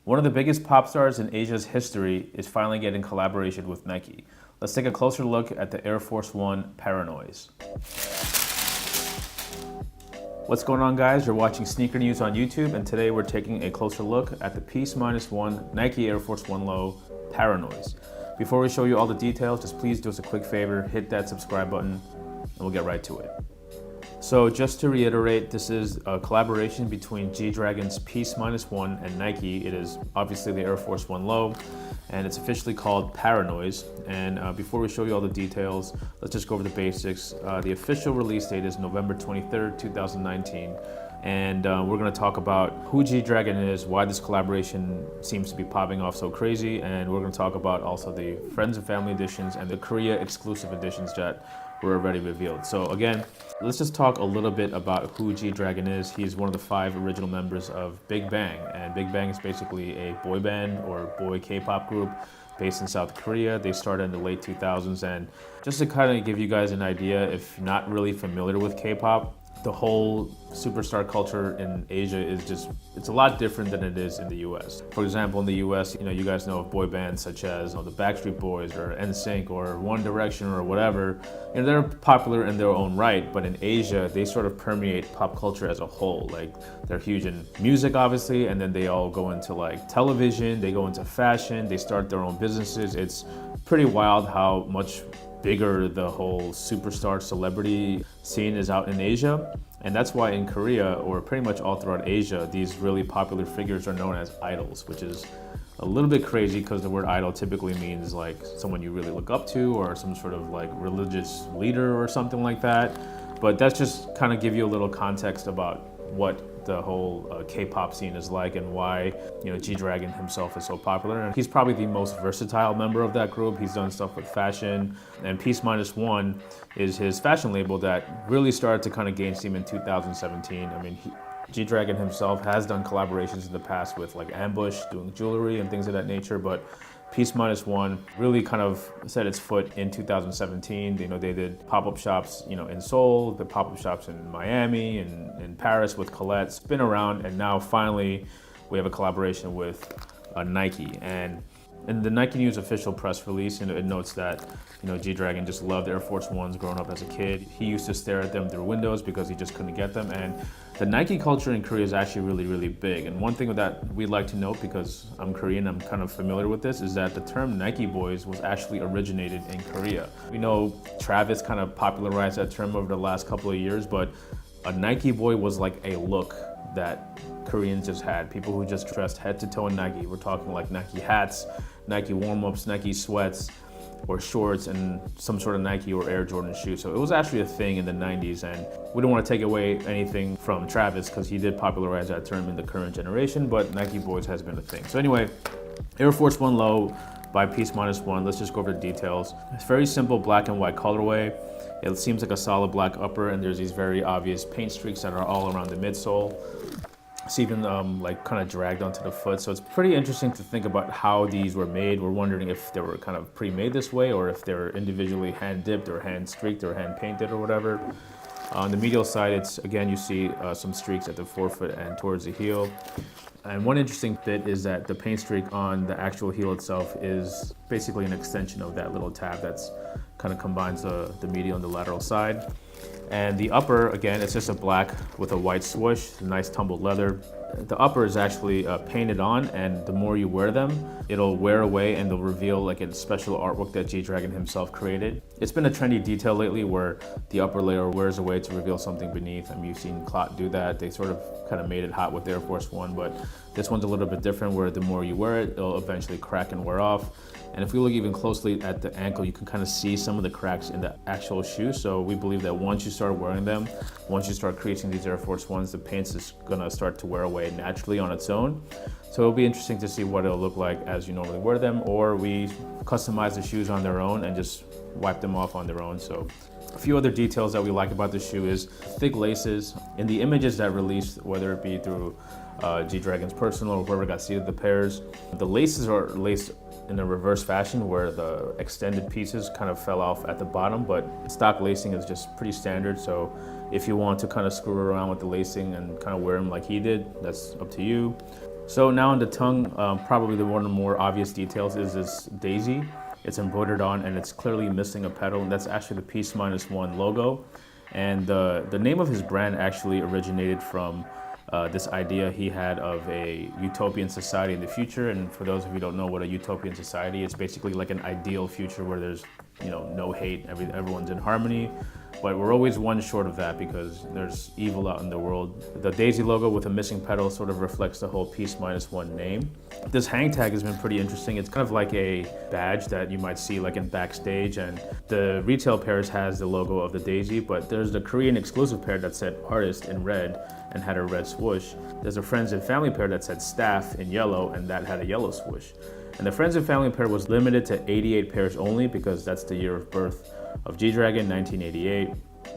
One of the biggest pop stars in Asia's history is finally getting collaboration with Nike. Let's take a closer look at the Air Force One Paranoise. What's going on, guys? You're watching Sneaker News on YouTube, and today we're taking a closer look at the Peaceminusone Nike Air Force One Low Paranoise. Before we show you all the details, just please do us a quick favor, hit that subscribe button, and we'll get right to it. So just to reiterate, this is a collaboration between G-Dragon's Peaceminusone and Nike. It is obviously the Air Force One Low, and it's officially called Paranoise. And before we show you all the details, let's just go over the basics. The official release date is November 23rd, 2019. And we're gonna talk about who G-Dragon is, why this collaboration seems to be popping off so crazy, and we're gonna talk about also the Friends and Family editions and the Korea exclusive editions that were already revealed. So again, let's just talk a little bit about who G-Dragon is. He's one of the 5 original members of Big Bang, and Big Bang is basically a boy band or boy K-pop group based in South Korea. They started in the late 2000s, and just to kind of give you guys an idea, if you're not really familiar with K-pop, the whole superstar culture in Asia is just, it's a lot different than it is in the US. For example, in the US, you guys know of boy bands such as the Backstreet Boys or NSYNC or One Direction or whatever. They're popular in their own right, but in Asia, they sort of permeate pop culture as a whole. Like, they're huge in music, obviously, and then they all go into like television, they go into fashion, they start their own businesses. It's pretty wild how much bigger the whole superstar celebrity scene is out in Asia. And that's why in Korea, or pretty much all throughout Asia, these really popular figures are known as idols, which is a little bit crazy because the word idol typically means like someone you really look up to or some sort of like religious leader or something like that. But that's just kind of give you a little context about what the whole K-pop scene is like and why G-Dragon himself is so popular. And he's probably the most versatile member of that group. He's done stuff with fashion, and Peaceminusone is his fashion label that really started to kind of gain steam in 2017. I mean, G-Dragon himself has done collaborations in the past with like Ambush, doing jewelry and things of that nature, but Peaceminusone really kind of set its foot in 2017. They did pop-up shops, in Seoul, the pop-up shops in Miami and in Paris with Colette. It's been around, and now finally we have a collaboration with Nike. And in the Nike News official press release, it notes that G-Dragon just loved Air Force Ones growing up as a kid. He used to stare at them through windows because he just couldn't get them. And the Nike culture in Korea is actually really, really big. And one thing that we'd like to note, because I'm Korean, I'm kind of familiar with this, is that the term Nike boys was actually originated in Korea. We know Travis kind of popularized that term over the last couple of years, but a Nike boy was like a look that Koreans just had. People who just dressed head to toe in Nike. We're talking like Nike hats, Nike warm-ups, Nike sweats, or shorts, and some sort of Nike or Air Jordan shoe. So it was actually a thing in the 90s, and we don't want to take away anything from Travis because he did popularize that term in the current generation, but Nike boys has been a thing. So anyway, Air Force One Low by Peaceminusone. Let's just go over the details. It's very simple black and white colorway. It seems like a solid black upper, and there's these very obvious paint streaks that are all around the midsole. It's even like kind of dragged onto the foot. So it's pretty interesting to think about how these were made. We're wondering if they were kind of pre-made this way or if they were individually hand dipped or hand streaked or hand painted or whatever. On the medial side, it's again, you see some streaks at the forefoot and towards the heel. And one interesting bit is that the paint streak on the actual heel itself is basically an extension of that little tab that's kind of combines the medial and the lateral side. And the upper, again, it's just a black with a white swoosh, nice tumbled leather. The upper is actually painted on, and the more you wear them, it'll wear away and they'll reveal like a special artwork that G-Dragon himself created. It's been a trendy detail lately where the upper layer wears away to reveal something beneath. I mean, you've seen Clot do that. They sort of kind of made it hot with Air Force One, but this one's a little bit different where the more you wear it, it'll eventually crack and wear off. And if we look even closely at the ankle, you can kind of see some of the cracks in the actual shoe. So we believe that once you start wearing them, once you start creating these Air Force Ones, the paint's is gonna start to wear away naturally on its own. So it'll be interesting to see what it'll look like as you normally wear them, or we customize the shoes on their own and just wipe them off on their own. So a few other details that we like about the shoe is thick laces. In the images that released, whether it be through G-Dragon's personal or whoever got seated the pairs, the laces are laced in a reverse fashion where the extended pieces kind of fell off at the bottom, but stock lacing is just pretty standard. So if you want to kind of screw around with the lacing and kind of wear them like he did, that's up to you. So now on the tongue, probably one of the more obvious details is this daisy. It's embroidered on and it's clearly missing a petal, and that's actually the Peace-1 logo. And the name of his brand actually originated from this idea he had of a utopian society in the future. And for those of you who don't know what a utopian society, it's basically like an ideal future where there's no hate, everyone's in harmony. But we're always one short of that because there's evil out in the world. The daisy logo with a missing petal sort of reflects the whole Peace-1 name. This hang tag has been pretty interesting. It's kind of like a badge that you might see like in backstage, and the retail pairs has the logo of the daisy, but there's the Korean exclusive pair that said artist in red and had a red swoosh. There's a friends and family pair that said staff in yellow and that had a yellow swoosh. And the friends and family pair was limited to 88 pairs only because that's the year of birth of G-Dragon, 1988.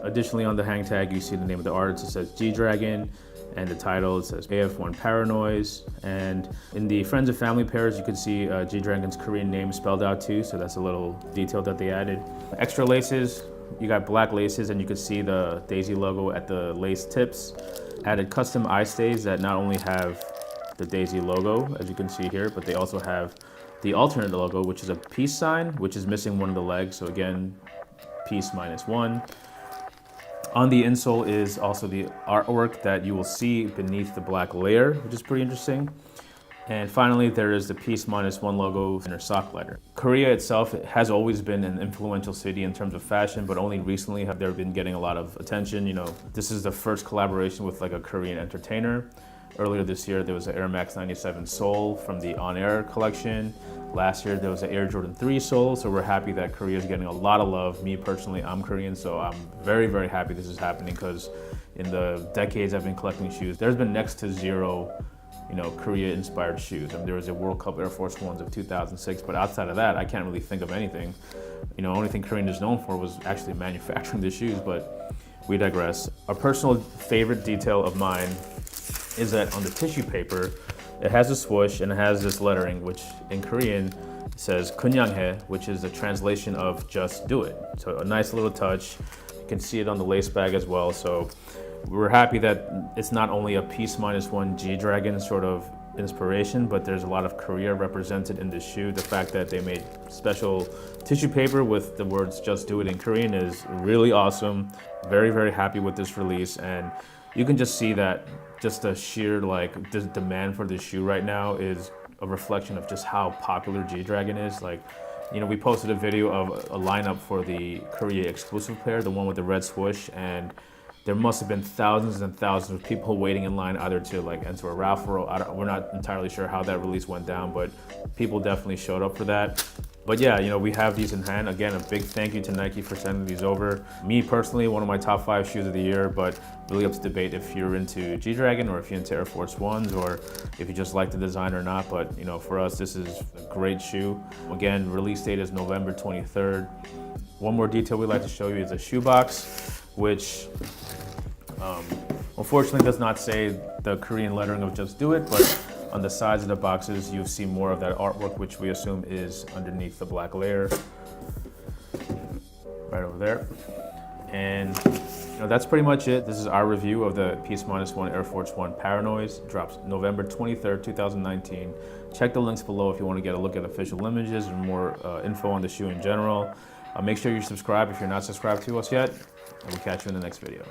Additionally, on the hang tag, you see the name of the artist. It says G-Dragon, and the title, it says AF1 Paranoise. And in the friends and family pairs, you can see G-Dragon's Korean name spelled out too, so that's a little detail that they added. Extra laces, you got black laces, and you can see the daisy logo at the lace tips. Added custom eye stays that not only have the daisy logo, as you can see here, but they also have the alternate logo, which is a peace sign, which is missing one of the legs. So again, Peace-1. On the insole is also the artwork that you will see beneath the black layer, which is pretty interesting. And finally, there is the Peace-1 logo in her sock letter. Korea itself has always been an influential city in terms of fashion, but only recently have they been getting a lot of attention. This is the first collaboration with like a Korean entertainer. Earlier this year, there was an Air Max 97 sole from the On Air collection. Last year, there was an Air Jordan 3 sole, so we're happy that Korea is getting a lot of love. Me personally, I'm Korean, so I'm very, very happy this is happening because in the decades I've been collecting shoes, there's been next to zero, Korea-inspired shoes. I mean, there was a World Cup Air Force Ones of 2006, but outside of that, I can't really think of anything. Only thing Korean is known for was actually manufacturing the shoes, but we digress. A personal favorite detail of mine is that on the tissue paper, it has a swoosh and it has this lettering, which in Korean says "kunnyanghae," which is a translation of "just do it." So a nice little touch. You can see it on the lace bag as well. So we're happy that it's not only a Peace-1 G-Dragon sort of inspiration, but there's a lot of Korea represented in this shoe. The fact that they made special tissue paper with the words "just do it" in Korean is really awesome. Very, very happy with this release, and you can just see that just the sheer the demand for this shoe right now is a reflection of just how popular G-Dragon is. We posted a video of a lineup for the Korea exclusive pair, the one with the red swoosh, and there must have been thousands and thousands of people waiting in line either to enter a raffle. We're not entirely sure how that release went down, but people definitely showed up for that. But yeah, we have these in hand. Again, a big thank you to Nike for sending these over. Me personally, one of my top 5 shoes of the year, but really up to debate if you're into G-Dragon or if you're into Air Force Ones or if you just like the design or not. But for us, this is a great shoe. Again, release date is November 23rd. One more detail we'd like to show you is a shoebox, which unfortunately does not say the Korean lettering of "just do it," but on the sides of the boxes, you'll see more of that artwork, which we assume is underneath the black layer, right over there. And that's pretty much it. This is our review of the Peace-1 Air Force 1 Paranoise. Drops November 23rd, 2019. Check the links below if you want to get a look at official images and more info on the shoe in general. Make sure you subscribe if you're not subscribed to us yet, and we'll catch you in the next video.